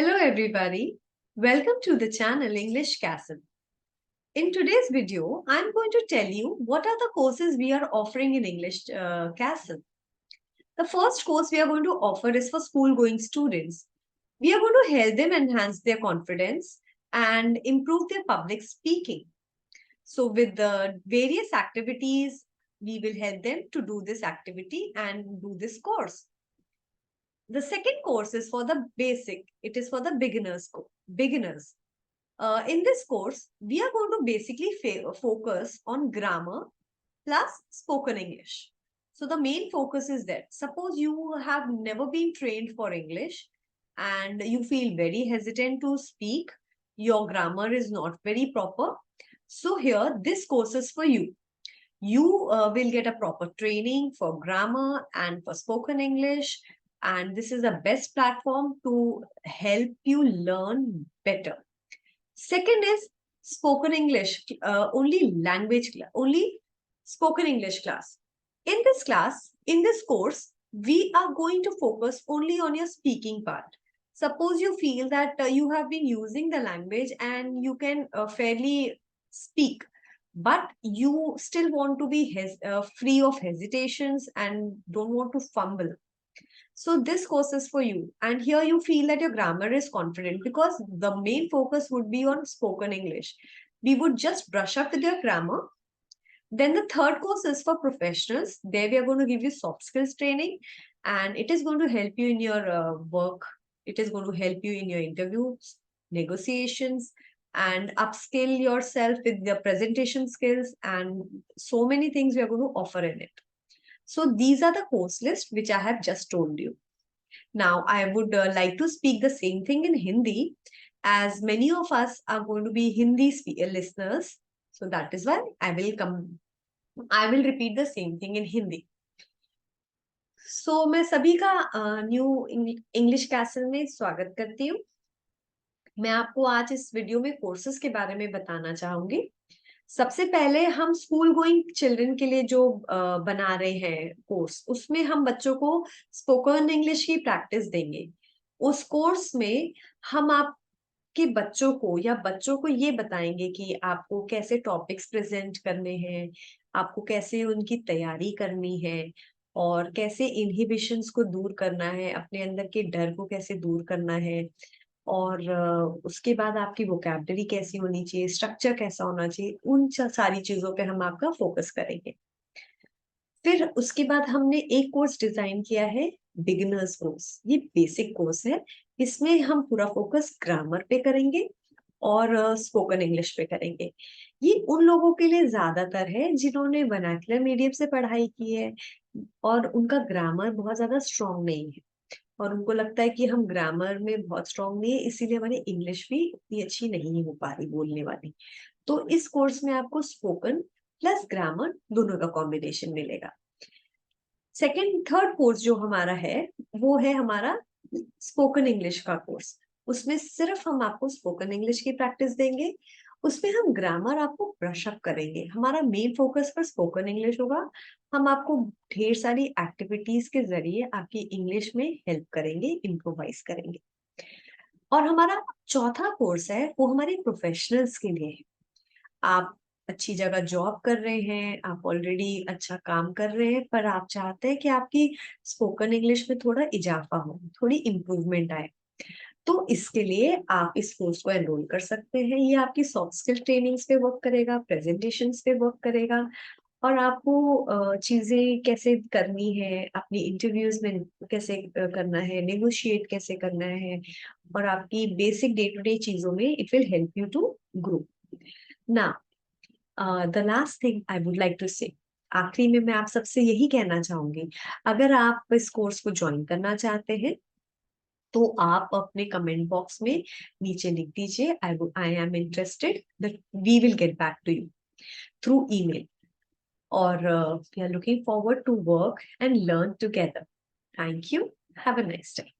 Hello everybody, welcome to the channel English Castle. In today's video, I'm going to tell you what are the courses we are offering in English Castle. The first course we are going to offer is for school-going students. We are going to help them enhance their confidence and improve their public speaking. So with the various activities, we will help them to do this activity and do this course. The second course is for the basic. It is for the beginners. In this course, we are going to basically focus on grammar plus spoken English. So the main focus is that suppose you have never been trained for English and you feel very hesitant to speak, your grammar is not very proper. So here, this course is for you. You will get a proper training for grammar and for spoken English. And this is the best platform to help you learn better. Second is spoken English, only spoken English class. In this course, we are going to focus only on your speaking part. Suppose you feel that you have been using the language and you can fairly speak, but you still want to be free of hesitations and don't want to fumble. So this course is for you. And here you feel that your grammar is confident because the main focus would be on spoken English. We would just brush up with your grammar. Then the third course is for professionals. There we are going to give you soft skills training and it is going to help you in your work. It is going to help you in your interviews, negotiations, and upskill yourself with the presentation skills and so many things we are going to offer in it. So these are the course list which I have just told you. Now, I would like to speak the same thing in Hindi as many of us are going to be Hindi listeners. So that is why I will repeat the same thing in Hindi. So मैं सभी का new English castle में स्वागत करती हूँ. मैं आपको आज इस वीडियो में कोर्सेज के बारे में बताना चाहूंगी. सबसे पहले हम स्कूल गोइंग चिल्ड्रन के लिए जो बना रहे हैं कोर्स, उसमें हम बच्चों को स्पोकन इंग्लिश की प्रैक्टिस देंगे. उस कोर्स में हम आपके बच्चों को या बच्चों को ये बताएंगे कि आपको कैसे टॉपिक्स प्रेजेंट करने हैं, आपको कैसे उनकी तैयारी करनी है और कैसे इनहिबिशंस को दूर करना है, अपने अंदर के डर को कैसे दूर करना है और उसके बाद आपकी वोकैबुलरी कैसी होनी चाहिए, स्ट्रक्चर कैसा होना चाहिए, उन सारी चीजों पे हम आपका फोकस करेंगे. फिर उसके बाद हमने एक कोर्स डिजाइन किया है बिगिनर्स कोर्स. ये बेसिक कोर्स है. इसमें हम पूरा फोकस ग्रामर पे करेंगे और स्पोकन इंग्लिश पे करेंगे. ये उन लोगों के लिए ज्यादातर है जिन्होंने वर्नाक्युलर मीडियम से पढ़ाई की है और उनका ग्रामर बहुत ज्यादा स्ट्रांग नहीं है और उनको लगता है कि हम ग्रामर में बहुत स्ट्रांग नहीं है, इसीलिए हमारी इंग्लिश भी उतनी अच्छी नहीं हो पा रही बोलने वाली. तो इस कोर्स में आपको स्पोकन प्लस ग्रामर दोनों का कॉम्बिनेशन मिलेगा. थर्ड कोर्स जो हमारा है वो है हमारा स्पोकन इंग्लिश का कोर्स. उसमें सिर्फ हम आपको स्पोकन इंग्लिश की प्रैक्टिस देंगे. उसमें हम ग्रामर आपको ब्रश अप करेंगे. हमारा मेन फोकस पर स्पोकन इंग्लिश होगा. हम आपको ढेर सारी एक्टिविटीज के जरिए आपकी इंग्लिश में हेल्प करेंगे, इम्प्रोवाइज करेंगे. और हमारा चौथा कोर्स है वो हमारे प्रोफेशनल्स के लिए है. आप अच्छी जगह जॉब कर रहे हैं, आप ऑलरेडी अच्छा काम कर रहे हैं, पर आप चाहते हैं कि आपकी स्पोकन इंग्लिश में थोड़ा इजाफा हो, थोड़ी इम्प्रूवमेंट आए. तो इसके लिए आप इस कोर्स को एनरोल कर सकते हैं. ये आपकी सॉफ्ट स्किल ट्रेनिंग्स पे वर्क करेगा, प्रेजेंटेशंस पे वर्क करेगा और आपको चीजें कैसे करनी है, अपनी इंटरव्यूज में कैसे करना है, नेगोशिएट कैसे करना है और आपकी बेसिक डे टू डे चीजों में it will help you to grow. ना the last thing I would like to say, आखिरी में मैं आप सबसे यही कहना चाहूंगी, अगर आप इस कोर्स को ज्वाइन करना चाहते हैं तो आप अपने कमेंट बॉक्स में नीचे लिख दीजिए I am interested, that we will get back to you through email और we are looking forward to work and learn together. Thank you. Have a nice day.